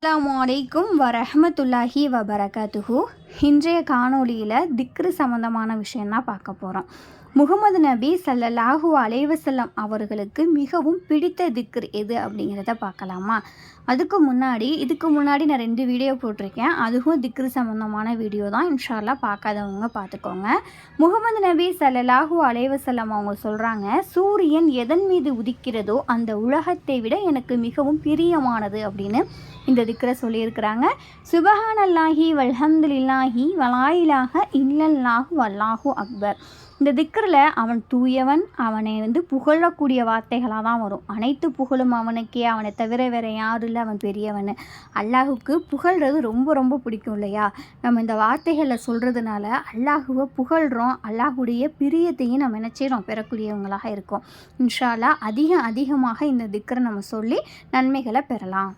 அஸ்ஸலாமு அலைக்கும் வரஹ்மத்துல்லாஹி வபரகாத்துஹு. இன்றைய காணொளியில் திக்ரு சம்மந்தமான விஷயம்தான் பார்க்க போகிறோம். முகமது நபி ஸல்லல்லாஹு அலைஹி வஸல்லம் அவர்களுக்கு மிகவும் பிடித்த திக்ர் எது அப்படிங்கிறத பார்க்கலாமா? இதுக்கு முன்னாடி நான் 2 வீடியோ போட்டிருக்கேன். அதுவும் திக்ரு சம்மந்தமான வீடியோ தான். இன்ஷா அல்லாஹ் பார்க்காதவங்க பார்த்துக்கோங்க. முகமது நபி ஸல்லல்லாஹு அலைஹி வஸல்லம் அவங்க சொல்கிறாங்க, சூரியன் எதன் மீது உதிக்கிறதோ அந்த உலகத்தை விட எனக்கு மிகவும் பிரியமானது அப்படின்னு இந்த திக்ரை சொல்லியிருக்கிறாங்க. சுபஹானல்லாஹி வல்ஹம்துலில்லாஹி வலா இலாஹ இல்லல்லாஹு வல்லாஹு அக்பர். இந்த திக்ரில் அவன் தூயவன், அவனை புகழக்கூடிய வார்த்தைகளாக தான் வரும். அனைத்து புகழும் அவனுக்கே, அவனை தவிர வேறு யாரும் இல்லை, அவன் பெரியவன். அல்லாஹுக்கு புகழ்கிறது ரொம்ப ரொம்ப பிடிக்கும் இல்லையா? நம்ம இந்த வார்த்தைகளை சொல்கிறதுனால அல்லாஹுவை புகழ்கிறோம், அல்லாஹுடைய பிரியத்தையும் நம்ம நினச்சிடும் பெறக்கூடியவங்களாக இருக்கோம். இன்ஷா அல்லாஹ் அதிகமாக இந்த திக்ரை நம்ம சொல்லி நன்மைகளை பெறலாம்.